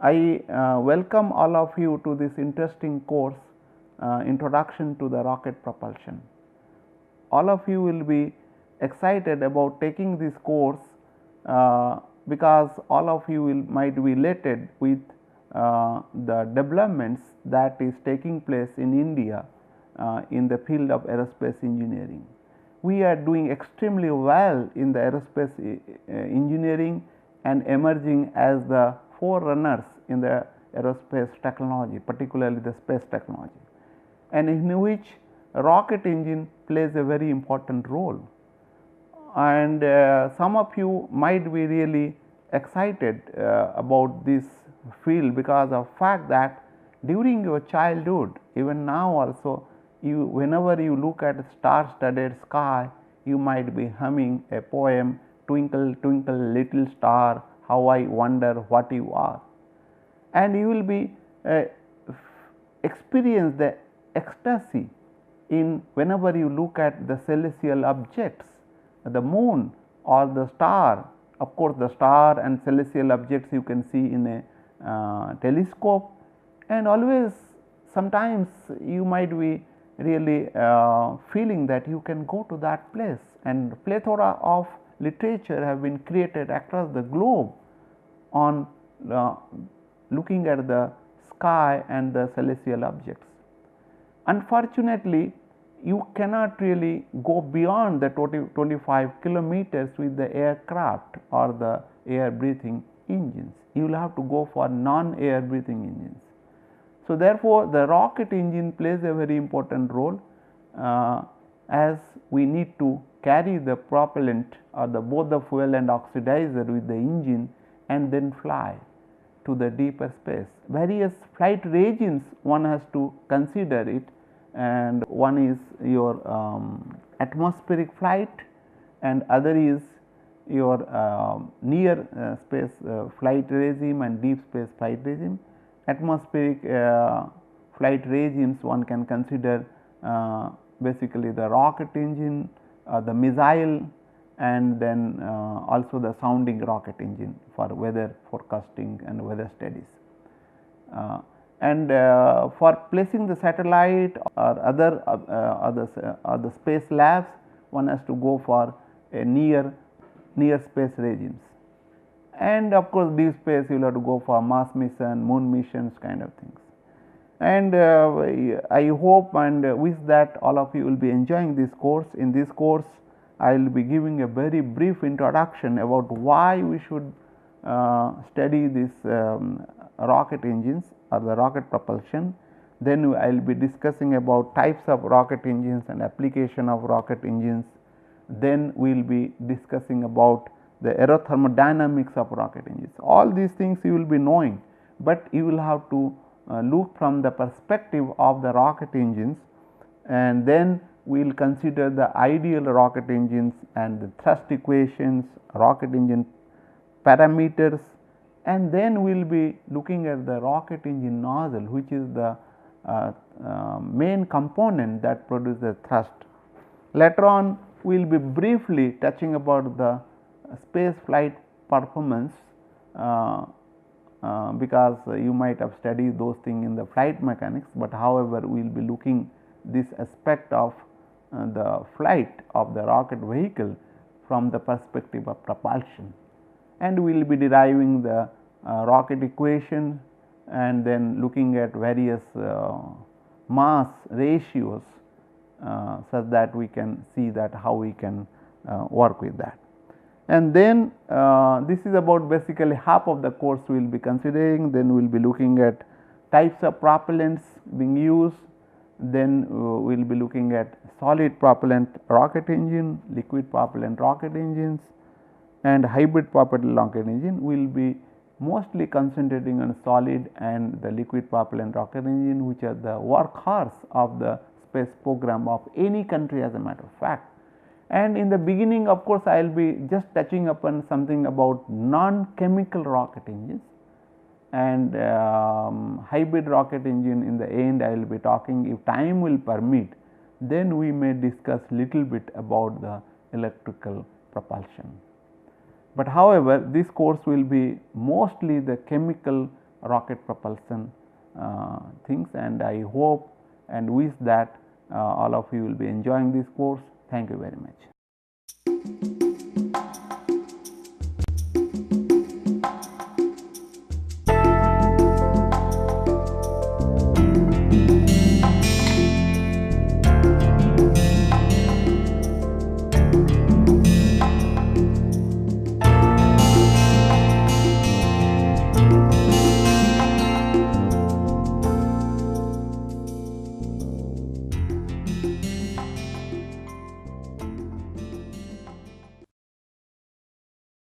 I welcome all of you to this interesting course, Introduction to the Rocket Propulsion. All of you will be excited about taking this course because all of you might be related with the developments that is taking place in India in the field of aerospace engineering. We are doing extremely well in the aerospace engineering and emerging as the forerunners in the aerospace technology, particularly the space technology, and in which rocket engine plays a very important role. And some of you might be really excited about this field because of fact that during your childhood, even now also, whenever you look at star studded sky, you might be humming a poem, twinkle twinkle little star, how I wonder what you are, and you will be experience the ecstasy in whenever you look at the celestial objects, the moon or the star. Of course, the star and celestial objects you can see in a telescope, and always sometimes you might be really feeling that you can go to that place, and plethora of literature have been created across the globe on looking at the sky and the celestial objects. Unfortunately, you cannot really go beyond the 25 kilometers with the aircraft or the air breathing engines. You will have to go for non-air breathing engines. So, therefore, the rocket engine plays a very important role as we need to carry the propellant or both the fuel and oxidizer with the engine and then fly to the deeper space. Various flight regimes one has to consider it, and one is your atmospheric flight, and other is your near space flight regime and deep space flight regime. Atmospheric flight regimes one can consider basically the rocket engine, the missile, and then also the sounding rocket engine for weather forecasting and weather studies. And for placing the satellite or other space labs, one has to go for a near space regimes, and of course deep space you will have to go for Mars mission, moon missions, kind of things. And I hope and wish that all of you will be enjoying this course. In this course, I will be giving a very brief introduction about why we should study these rocket engines or the rocket propulsion. Then I will be discussing about types of rocket engines and application of rocket engines. Then we will be discussing about the aerothermodynamics of rocket engines. All these things you will be knowing, but you will have to look from the perspective of the rocket engines, and then we will consider the ideal rocket engines and the thrust equations, rocket engine parameters, and then we will be looking at the rocket engine nozzle, which is the main component that produces thrust. Later on, we will be briefly touching about the space flight performance because you might have studied those things in the flight mechanics, but however, we will be looking this aspect of the flight of the rocket vehicle from the perspective of propulsion, and we will be deriving the rocket equation and then looking at various mass ratios such that we can see that how we can work with that. And then this is about basically half of the course we will be considering. Then we will be looking at types of propellants being used. Then we will be looking at solid propellant rocket engine, liquid propellant rocket engines, and hybrid propellant rocket engine. We will be mostly concentrating on solid and the liquid propellant rocket engine, which are the workhorse of the space program of any country, as a matter of fact. And in the beginning, of course, I will be just touching upon something about non-chemical rocket engines, and hybrid rocket engine in the end I will be talking, if time will permit, then we may discuss little bit about the electrical propulsion. But however, this course will be mostly the chemical rocket propulsion things, and I hope and wish that all of you will be enjoying this course. Thank you very much.